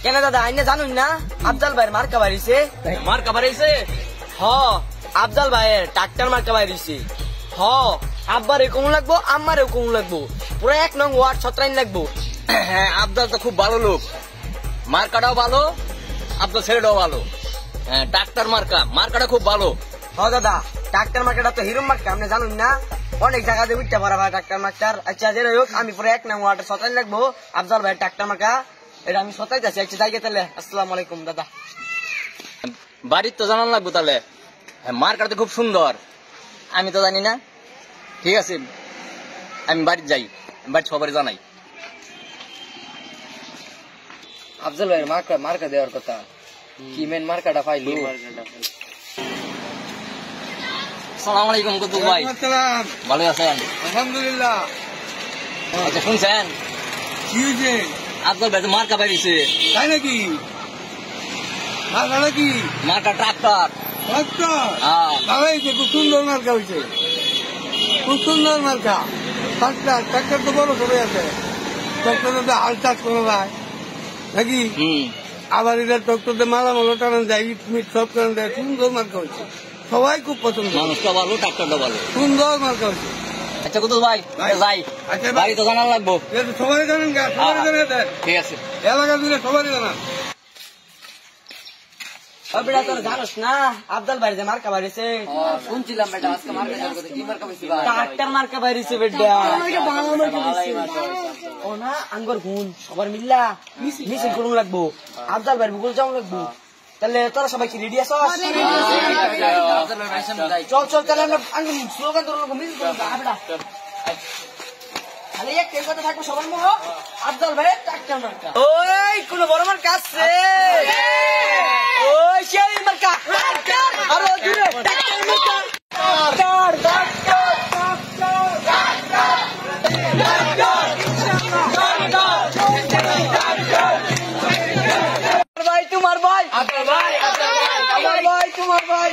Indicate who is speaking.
Speaker 1: কেন দাদা আইনে জানুন না আফজাল ভাইয়ের মার্কা বাড়িছে
Speaker 2: মার্কা বাড়াইছে
Speaker 1: হ আফজাল ভাইয়ের ট্রাক্টর মার্কা বাড়িছে হ আব্বার এরকম লাগবো আমার এরকম লাগবো পুরো 1 নং ওয়ার্ড 17 লাগবো।
Speaker 2: হ্যাঁ আফজাল তো খুব ভালো লোক, মার্কাটাও ভালো, আফজাল ছেলেটাও ভালো। হ্যাঁ ট্রাক্টর মার্কাটা খুব ভালো।
Speaker 1: হ দাদা ট্রাক্টর মার্কাটা তো হিরো মার্কা আপনি জানুন না, অনেক জায়গাতে উঠতে পারা ভাই ট্রাক্টর মার্কার। আচ্ছা যাই হোক আমি পুরো 1 নং ওয়ার্ড 17 লাগবো আফজাল ভাইয়ের ট্রাক্টর মার্কা, এটা আমি 17 যাচ্ছি। আচ্ছা যাই তাহলে, আসসালামু আলাইকুম দাদা।
Speaker 2: বাড়ির তো জানান লাগবো তাহলে। হ্যাঁ মার্কাটা তো খুব সুন্দর, আমি তো জানি না। ঠিক আছে আমি বাড়িতে যাই, বাড়ি সবারই জানাই।
Speaker 1: আফজাল ভাইয়ের মার্কা দেওয়ার কথা, কি মেন মার্কাটা পাইলো?
Speaker 2: আসসালামু আলাইকুম কুতুব ভাই, ভালো আছেন?
Speaker 3: আলহামদুলিল্লাহ।
Speaker 2: আচ্ছা শুনছেন
Speaker 3: কি হয়েছে?
Speaker 2: আফজাল ভাই তো মার্কা বাড়িছে।
Speaker 3: তাই নাকি? মার্কা নাকি?
Speaker 2: মার্কা ট্রাক্টর। হ্যাঁ
Speaker 3: ভালো হয়েছে, খুব সুন্দর মার্কা হয়েছে, খুব সুন্দর মার্কা। ট্রাক্টর তো বড় সবাই আছে, ট্রাক্টরে তো হাল চাষ করা যায় নাকি? আবার এটা ট্রাক্টরে মালামাল টানান যায়, ইট মিট সব টানান যায়, সুন্দর মার্কা হয়েছে, সবাই খুব পছন্দ।
Speaker 2: মানুষটা ভালো, ট্রাক্টরটা ভালো,
Speaker 3: সুন্দর মার্কা হয়েছে।
Speaker 2: আচ্ছা কুতুব ভাই যাই,
Speaker 3: আচ্ছা
Speaker 2: বাড়ি তো জানান লাগবো।
Speaker 3: সবাই জানেন, সবাই জানেন,
Speaker 2: ঠিক আছে
Speaker 3: এলাকা জুড়ে সবাই জানান।
Speaker 1: বেটা তোর জানোস না আফজাল ভাই যে মার্কা বাড়িছে?
Speaker 2: শুনছিলাম বেটা আজকে মার্কা যাওয়ার কথা। কি মার্কা হইছে ভাই?
Speaker 1: ট্রাক্টর মার্কা বাড়িছে বেটা। ও না আঙ্গর গুণ সবার মিল্লা মিছিল করুন লাগবো, আফজাল ভাই বুকুল যাও লাগবো। তাহলে তোরা সবাই কি রেডি আছো? চল চল তাহলে আমরা আঙ্গুর স্লোগান তোর লোক মিছিল করুন বেটা। খালি এক কথা থাকবো সবার মুখ, আফজাল ভাই ট্রাক্টর মার্কা। ওই কোন বড় মার্কা আছে? ওই সেই মার্কা আরো জুড়ে ট্রাক্টর মার্কা। ভাই তোমার ভাই, আমার ভাই তোমার ভাই।